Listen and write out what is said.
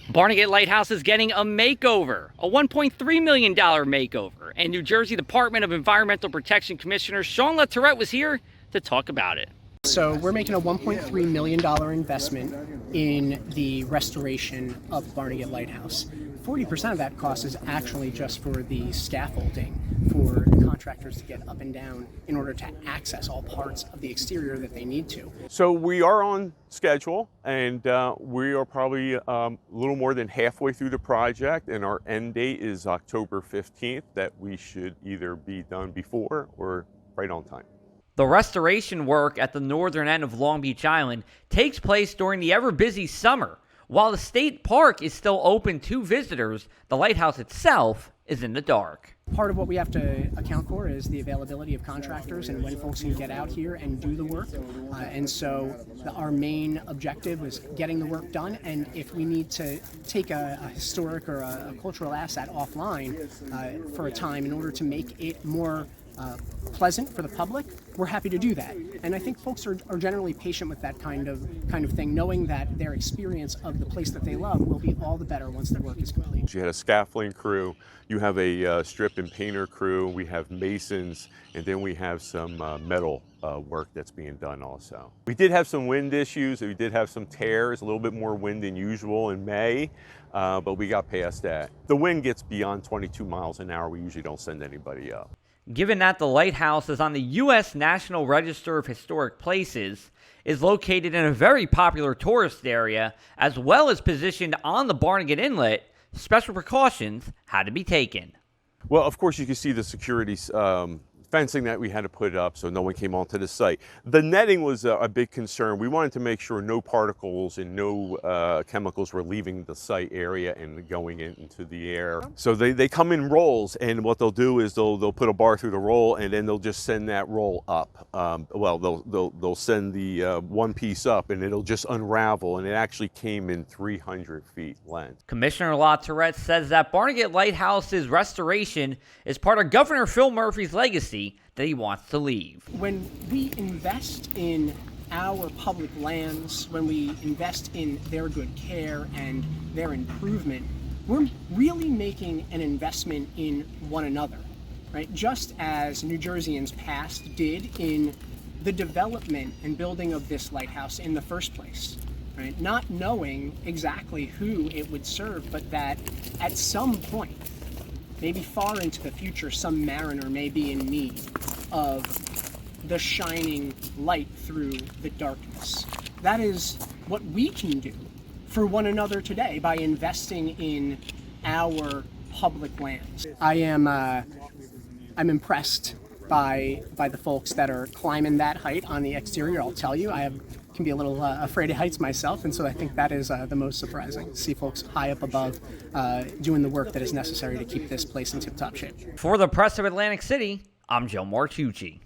Barnegat Lighthouse is getting a makeover, a $1.3 million makeover, and New Jersey Department of Environmental Protection Commissioner Shawn LaTourette was here to talk about it. So we're making a $1.3 million investment in the restoration of Barnegat Lighthouse. 40% of that cost is actually just for the scaffolding for contractors to get up and down in order to access all parts of the exterior that they need to. So we are on schedule, and we are probably a little more than halfway through the project, and our end date is October 15th, that we should either be done before or right on time. The restoration work at the northern end of Long Beach Island takes place during the ever-busy summer. While the state park is still open to visitors, the lighthouse itself is in the dark. Part of what we have to account for is the availability of contractors and when folks can get out here and do the work. And so our main objective was getting the work done, and if we need to take a historic or a cultural asset offline for a time in order to make it more pleasant for the public, we're happy to do that. And I think folks are generally patient with that kind of thing, knowing that their experience of the place that they love will be all the better once the work is complete. You had a scaffolding crew, you have a strip and painter crew, we have masons, and then we have some metal work that's being done also. We did have some wind issues, we did have some tears, a little bit more wind than usual in May, but we got past that. The wind gets beyond 22 miles an hour, we usually don't send anybody up. Given that the lighthouse is on the U.S. National Register of Historic Places, is located in a very popular tourist area, as well as positioned on the Barnegat Inlet, special precautions had to be taken. Well, of course, you can see the security fencing that we had to put up so no one came onto the site. The netting was a big concern. We wanted to make sure no particles and no chemicals were leaving the site area and going into the air. So they come in rolls, and what they'll do is they'll put a bar through the roll, and then they'll just send that roll up. Well, they'll send the one piece up, and it'll just unravel, and it actually came in 300 feet length. Commissioner LaTourette says that Barnegat Lighthouse's restoration is part of Governor Phil Murphy's legacy that he wants to leave. When we invest in our public lands, when we invest in their good care and their improvement, we're really making an investment in one another, right? Just as New Jerseyans past did in the development and building of this lighthouse in the first place, right? Not knowing exactly who it would serve, but that at some point, maybe far into the future, some mariner may be in need of the shining light through the darkness. That is what we can do for one another today by investing in our public lands. I'm impressed by the folks that are climbing that height on the exterior. I'll tell you, can be a little afraid of heights myself, and so I think that is the most surprising, to see folks high up above doing the work that is necessary to keep this place in tip-top shape. For the Press of Atlantic City, I'm Joe Martucci.